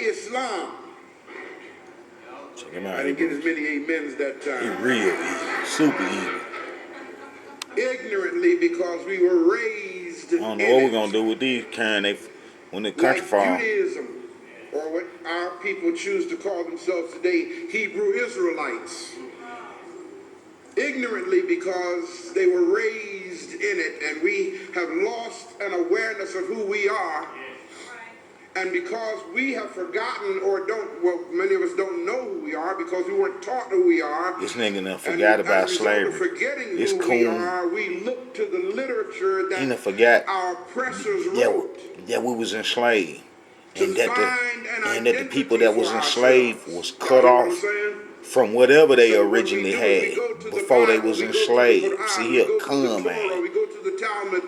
Islam. Check him out. I didn't get as many amens that time. He real evil, super evil. Ignorantly, because we were raised I don't know what we're gonna do with these kind. When the country like fall. Judaism, or what our people choose to call themselves today, Hebrew Israelites. Ignorantly, because they were raised in it, and we have lost an awareness of who we are. And because we have forgotten or many of us don't know who we are because we weren't taught who we are. This nigga done forgot about slavery. Forgetting it's who cool. we are, we look to the literature that he done forgot our oppressors wrote. that we was enslaved. And that the people that was enslaved was cut off from whatever they originally had before they was enslaved. See, he'll come, man. We go to the Talmud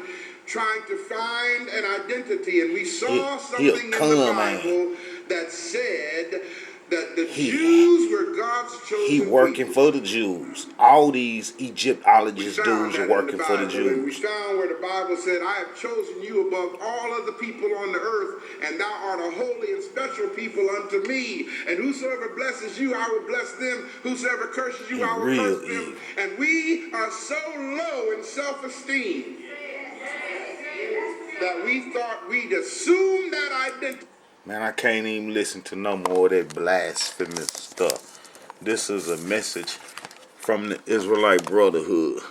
trying to find an identity, and we saw something in the Bible that said that the Jews were God's chosen He working people. for the Jews. All these Egyptologist dudes are working for the Jews. We found where the Bible said, I have chosen you above all other people on the earth, and thou art a holy and special people unto me. And whosoever blesses you, I will bless them. Whosoever curses you, I will curse them. And we are so low in self-esteem that we thought we'd assume that identity. Man, I can't even listen to no more of that blasphemous stuff. This is a message from the Israelite Brotherhood.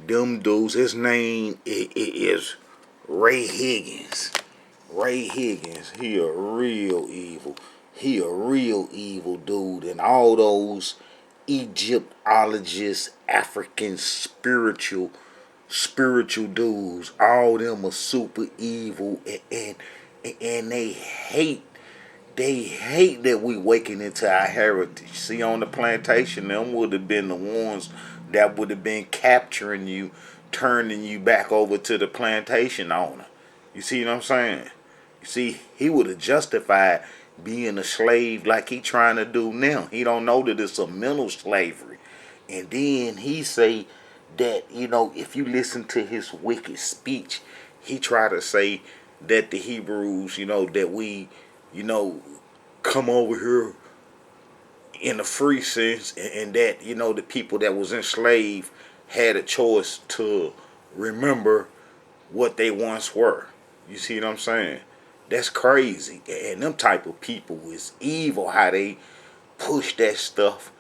Them dudes, his name is Ray Higgins. Ray Higgins, he a real evil. He a real evil dude. And all those Egyptologists, African spiritual dudes, all them are super evil, and they hate that we waking into our heritage. See, on the plantation, them would have been the ones that would have been capturing you, turning you back over to the plantation owner. You see what I'm saying? You see, he would have justified being a slave like he trying to do now. He don't know that it's a mental slavery. And then he say that, if you listen to his wicked speech, he try to say that the Hebrews, that we, come over here in a free sense, and that, the people that was enslaved had a choice to remember what they once were. You see what I'm saying? That's crazy. And them type of people is evil, how they push that stuff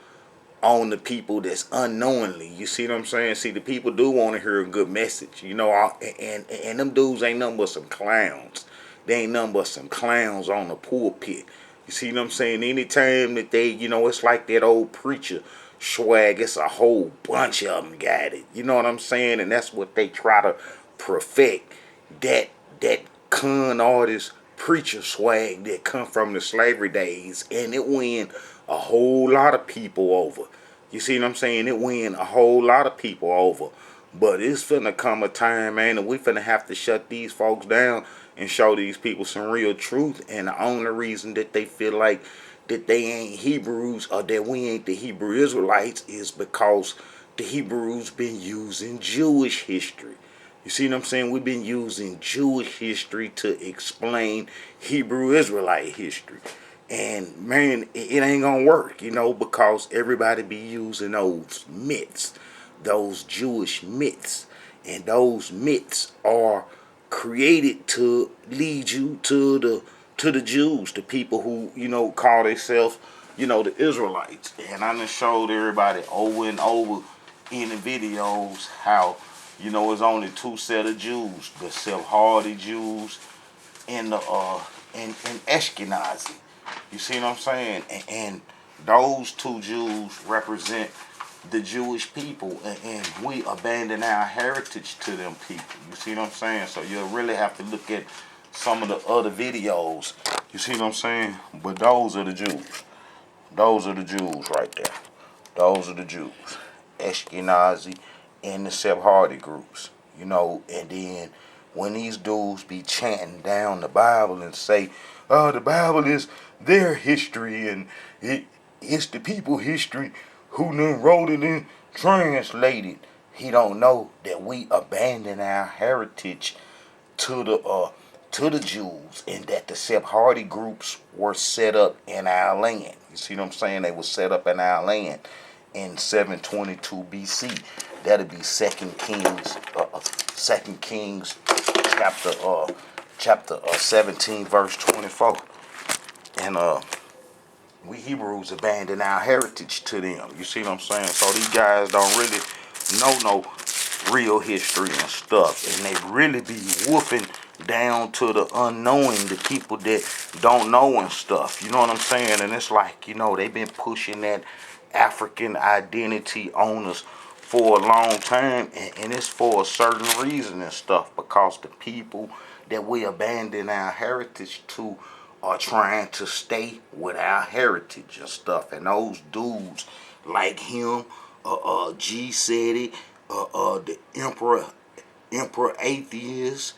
on the people that's unknowingly. You see what I'm saying? See, the people do want to hear a good message, and them dudes ain't nothing but some clowns. They ain't nothing but some clowns on the pulpit. You see what I'm saying? Anytime that they, it's like that old preacher swag, it's a whole bunch of them got it. You know what I'm saying? And that's what they try to perfect, that con artist preacher swag that come from the slavery days, and it win a whole lot of people over. You see what I'm saying? It win a whole lot of people over. But it's finna come a time, man, and we finna have to shut these folks down and show these people some real truth. And the only reason that they feel like that they ain't Hebrews, or that we ain't the Hebrew Israelites, is because the Hebrews been using Jewish history. You see what I'm saying? We've been using Jewish history to explain Hebrew Israelite history. And man, it ain't gonna work, because everybody be using those myths, those Jewish myths. And those myths are created to lead you to the Jews, the people who, call themselves, the Israelites. And I done showed everybody over and over in the videos how, it's only two set of Jews, the Sephardi Jews and the and Ashkenazi. You see what I'm saying? And those two Jews represent the Jewish people, and we abandon our heritage to them people. You see what I'm saying? So you'll really have to look at some of the other videos. You see what I'm saying? But those are the Jews. Those are the Jews right there. Those are the Jews. Ashkenazi and the Sephardi groups. And then when these dudes be chanting down the Bible and say, oh, the Bible is their history, and it's the people's history who done wrote it and translated. He don't know that we abandon our heritage to to the Jews, and that the Sephardi groups were set up in our land. You see what I'm saying? They were set up in our land in 722 BC. That'll be Second Kings chapter 17 verse 24. And we Hebrews abandoned our heritage to them. You see what I'm saying? So these guys don't really know no real history and stuff, and they really be whooping down to the unknowing, the people that don't know and stuff. You know what I'm saying? And it's like, they've been pushing that African identity on us for a long time, and it's for a certain reason and stuff, because the people that we abandon our heritage to are trying to stay with our heritage and stuff. And those dudes like him, G said it, the Emperor Atheist,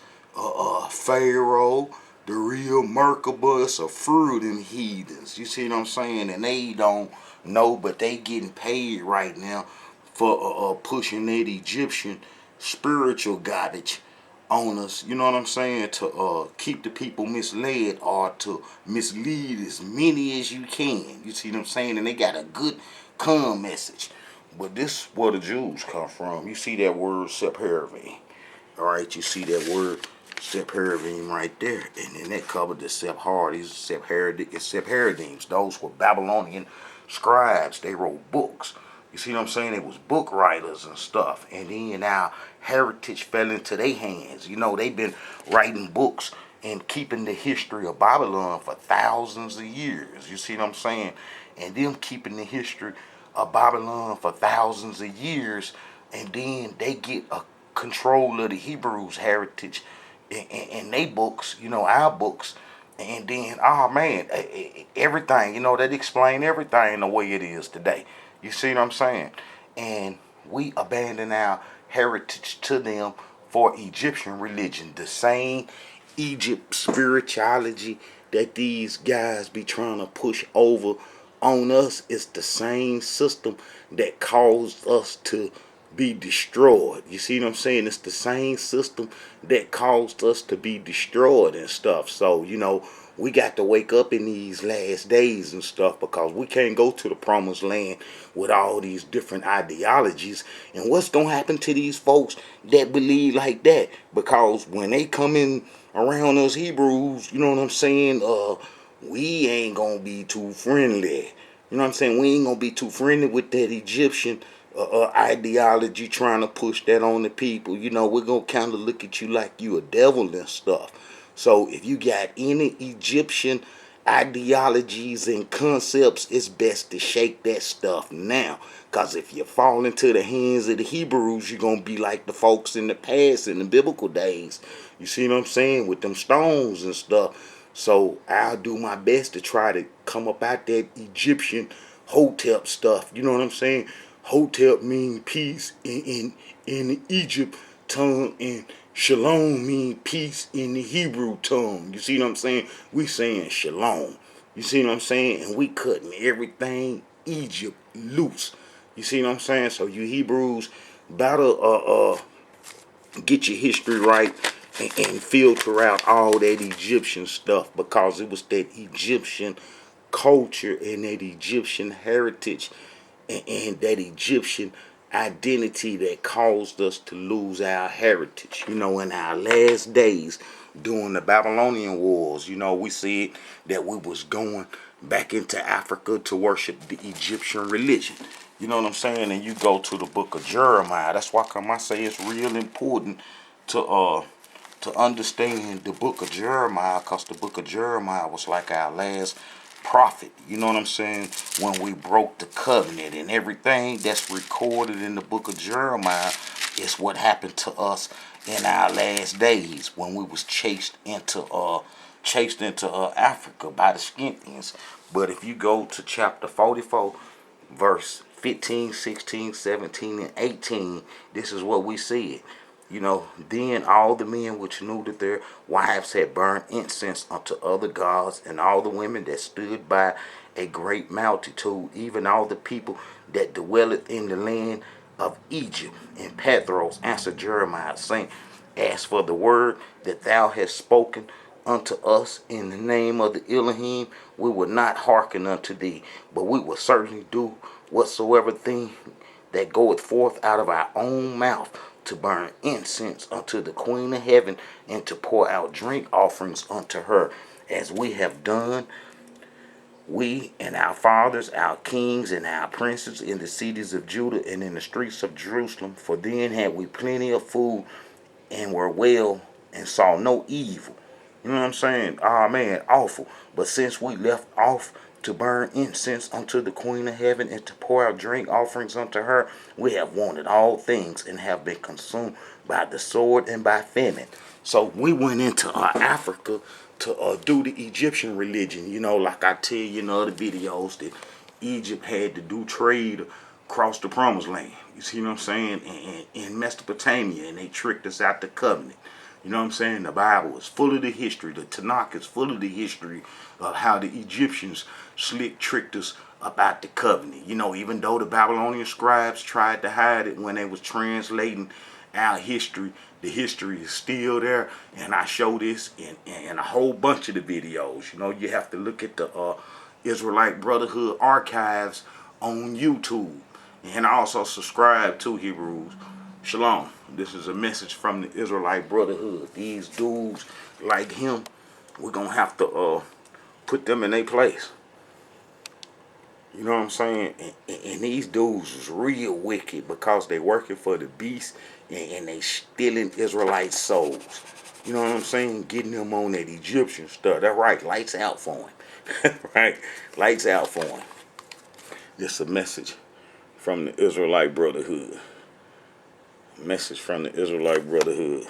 Pharaoh, the real Merkabah, a fruit of them heathens. You see what I'm saying? And they don't know, but they getting paid right now for pushing that Egyptian spiritual garbage on us. You know what I'm saying? To keep the people misled, or to mislead as many as you can. You see what I'm saying? And they got a good calm message. But this is where the Jews come from. You see that word Sephardim. Alright, you see that word Sephardim right there. And then that covered the Sepharims. Those were Babylonian scribes. They wrote books. You see what I'm saying? They was book writers and stuff. And then our heritage fell into their hands. They've been writing books and keeping the history of Babylon for thousands of years. You see what I'm saying? And them keeping the history of Babylon for thousands of years, and then they get a control of the Hebrews' heritage in their books, our books, and then, oh man, everything, that explain everything the way it is today. You see what I'm saying? And we abandon our heritage to them for Egyptian religion, the same Egypt spirituality that these guys be trying to push over on us. Is the same system that caused us to be destroyed. You see what I'm saying? It's the same system that caused us to be destroyed and stuff. So, we got to wake up in these last days and stuff, because we can't go to the promised land with all these different ideologies. And what's going to happen to these folks that believe like that? Because when they come in around us Hebrews, you know what I'm saying, we ain't going to be too friendly. You know what I'm saying? We ain't going to be too friendly with that Egyptian ideology trying to push that on the people. We're going to kind of look at you like you a devil and stuff. So if you got any Egyptian ideologies and concepts, it's best to shake that stuff now. Because if you fall into the hands of the Hebrews, you're going to be like the folks in the past, in the biblical days. You see what I'm saying? With them stones and stuff. So I'll do my best to try to come up out that Egyptian Hotep stuff. You know what I'm saying? Hotep mean peace in Egypt tongue, and Shalom mean peace in the Hebrew tongue. You see what I'm saying? We saying Shalom. You see what I'm saying? And we cutting everything Egypt loose. You see what I'm saying? So you Hebrews better get your history right and filter out all that Egyptian stuff, because it was that Egyptian culture and that Egyptian heritage and that Egyptian identity that caused us to lose our heritage. In our last days during the Babylonian wars, we said that we was going back into Africa to worship the Egyptian religion. You know what I'm saying? And you go to the book of Jeremiah. That's why I say it's real important to understand the book of Jeremiah, because the book of Jeremiah was like our last prophet. You know what I'm saying? When we broke the covenant, and everything that's recorded in the book of Jeremiah is what happened to us in our last days, when we was chased into Africa by the Scythians. But if you go to chapter 44, verse 15, 16, 17, and 18, this is what we said. Then all the men which knew that their wives had burned incense unto other gods, and all the women that stood by a great multitude, even all the people that dwelleth in the land of Egypt and Pathros, answered Jeremiah, saying, As for the word that thou hast spoken unto us in the name of the Elohim, we will not hearken unto thee, but we will certainly do whatsoever thing that goeth forth out of our own mouth, to burn incense unto the Queen of Heaven, and to pour out drink offerings unto her, as we have done, we and our fathers, our kings, and our princes in the cities of Judah and in the streets of Jerusalem. For then had we plenty of food, and were well, and saw no evil. You know what I'm saying? Ah, man, awful. But since we left off to burn incense unto the Queen of Heaven, and to pour out drink offerings unto her, we have wanted all things, and have been consumed by the sword and by famine. So we went into Africa to do the Egyptian religion. You know, like I tell you in other videos, that Egypt had to do trade across the promised land. You see what I'm saying? In Mesopotamia, and they tricked us out the covenant. You know what I'm saying? The Bible is full of the history. The Tanakh is full of the history of how the Egyptians slick tricked us about the covenant. You know, even though the Babylonian scribes tried to hide it when they was translating our history, the history is still there. And I show this in a whole bunch of the videos. You know, you have to look at the Israelite Brotherhood archives on YouTube. And also subscribe to Hebrews. Shalom. This is a message from the Israelite Brotherhood. These dudes like him, we're going to have to put them in their place. You know what I'm saying? And these dudes is real wicked, because they working for the beast, and they stealing Israelite souls. You know what I'm saying? Getting them on that Egyptian stuff. That's right. Lights out for him. Right? Lights out for him. This is a message from the Israelite Brotherhood. Message from the Israelite Brotherhood.